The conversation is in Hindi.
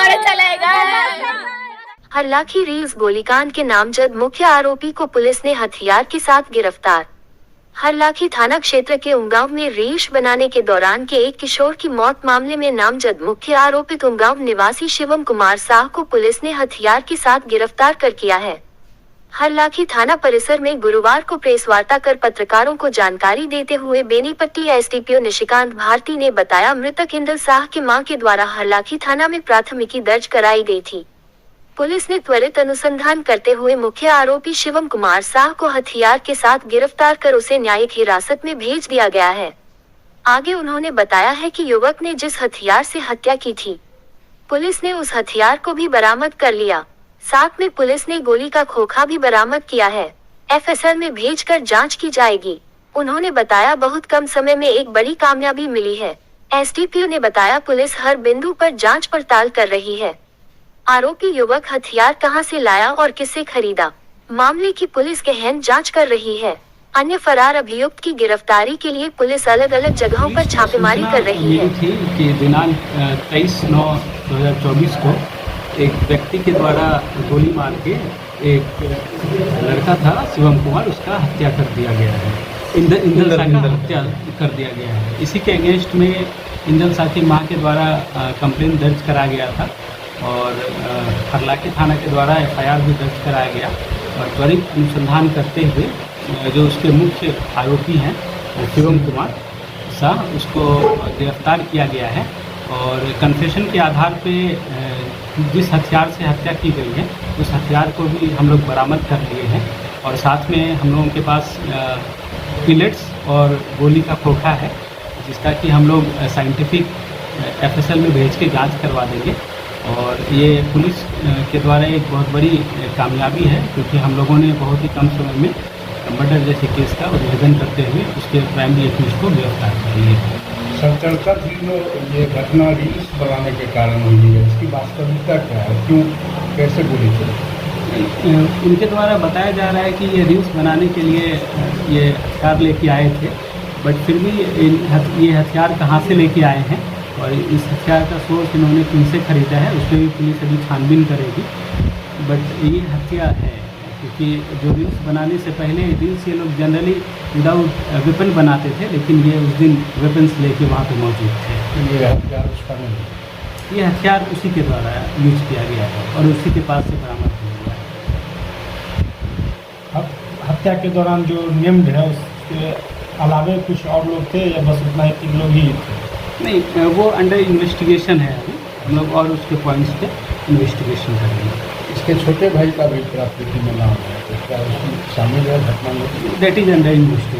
चलेगा। हरलाखी रील्स गोलीकांड के नामजद मुख्य आरोपी को पुलिस ने हथियार के साथ गिरफ्तार। हरलाखी थाना क्षेत्र के उमगांव में रील्स बनाने के दौरान के एक किशोर की मौत मामले में नामजद मुख्य आरोपित उमगांव निवासी शिवम कुमार साह को पुलिस ने हथियार के साथ गिरफ्तार कर किया है। हरलाखी थाना परिसर में गुरुवार को प्रेस वार्ता कर पत्रकारों को जानकारी देते हुए बेनीपट्टी एसडीपीओ निशिकांत भारती ने बताया, मृतक इंदल साह के मां के द्वारा हरलाखी थाना में प्राथमिकी दर्ज कराई गई थी। पुलिस ने त्वरित अनुसंधान करते हुए मुख्य आरोपी शिवम कुमार साह को हथियार के साथ गिरफ्तार कर उसे न्यायिक हिरासत में भेज दिया गया है। आगे उन्होंने बताया है कि युवक ने जिस हथियार से हत्या की थी, पुलिस ने उस हथियार को भी बरामद कर लिया। साथ में पुलिस ने गोली का खोखा भी बरामद किया है। एफएसएल में भेजकर जांच की जाएगी। उन्होंने बताया, बहुत कम समय में एक बड़ी कामयाबी मिली है। एसडीपीओ ने बताया, पुलिस हर बिंदु पर जांच पड़ताल कर रही है। आरोपी युवक हथियार कहां से लाया और किससे खरीदा, मामले की पुलिस गहन जांच कर रही है। अन्य फरार अभियुक्त की गिरफ्तारी के लिए पुलिस अलग अलग जगहों पर छापेमारी कर रही है। थी कि दिनांक 23/9/2024 को एक व्यक्ति के द्वारा गोली मार के एक लड़का था शिवम कुमार, उसका हत्या कर दिया गया है। इंदल शाह का हत्या कर दिया गया है। इसी के अगेंस्ट में इंदल शाह की मां के द्वारा कंप्लेंट दर्ज कराया गया था और हरलाखी थाना के द्वारा एफआईआर भी दर्ज कराया गया और त्वरित अनुसंधान करते हुए जो उसके मुख्य आरोपी हैं शिवम कुमार शाह, उसको गिरफ्तार किया गया है। और कन्फेशन के आधार पे जिस हथियार से हत्या की गई है उस हथियार को भी हम लोग बरामद कर लिए हैं और साथ में हम लोगों के पास पिलेट्स और गोली का खोखा है, जिसका कि हम लोग साइंटिफिक एफएसएल में भेज के जांच करवा देंगे। और ये पुलिस के द्वारा एक बहुत बड़ी कामयाबी है, क्योंकि हम लोगों ने बहुत ही कम समय में मर्डर जैसे केस का उद्भेदन करते हुए उसके प्राइमरी एक्यूज को गिरफ्तार कर लिए। चर्चा थी ये घटना रील्स बनाने के कारण हुई है, इसकी वास्तविकता क्या है, क्यों कैसे गोली चली? उनके द्वारा बताया जा रहा है कि ये रील्स बनाने के लिए ये हथियार लेके आए थे, बट फिर भी ये हथियार कहाँ से लेके आए हैं और इस हथियार का सोर्स इन्होंने किनसे खरीदा है उसमें भी पुलिस अभी छानबीन करेगी। बट ये हत्या है क्योंकि जो रील्स बनाने से पहले रील्स ये लोग जनरली विदाउट वेपन बनाते थे, लेकिन ये उस दिन वेपन्स लेके वहाँ पे मौजूद थे। ये हथियार उसका नहीं, ये हथियार उसी के द्वारा यूज किया गया है और उसी के पास से बरामद किया गया है। हत्या के दौरान जो नेम्ड है उसके अलावे कुछ और लोग थे या बस उतना ही 3 लोग ही थे? नहीं, वो अंडर इन्वेस्टिगेशन है। अभी हम लोग और उसके पॉइंट्स पे इन्वेस्टिगेशन करेंगे। इसके छोटे भाई का भी प्राथमिकी में नाम है, तो क्या उसमें शामिल है घटना में? That is under investigation.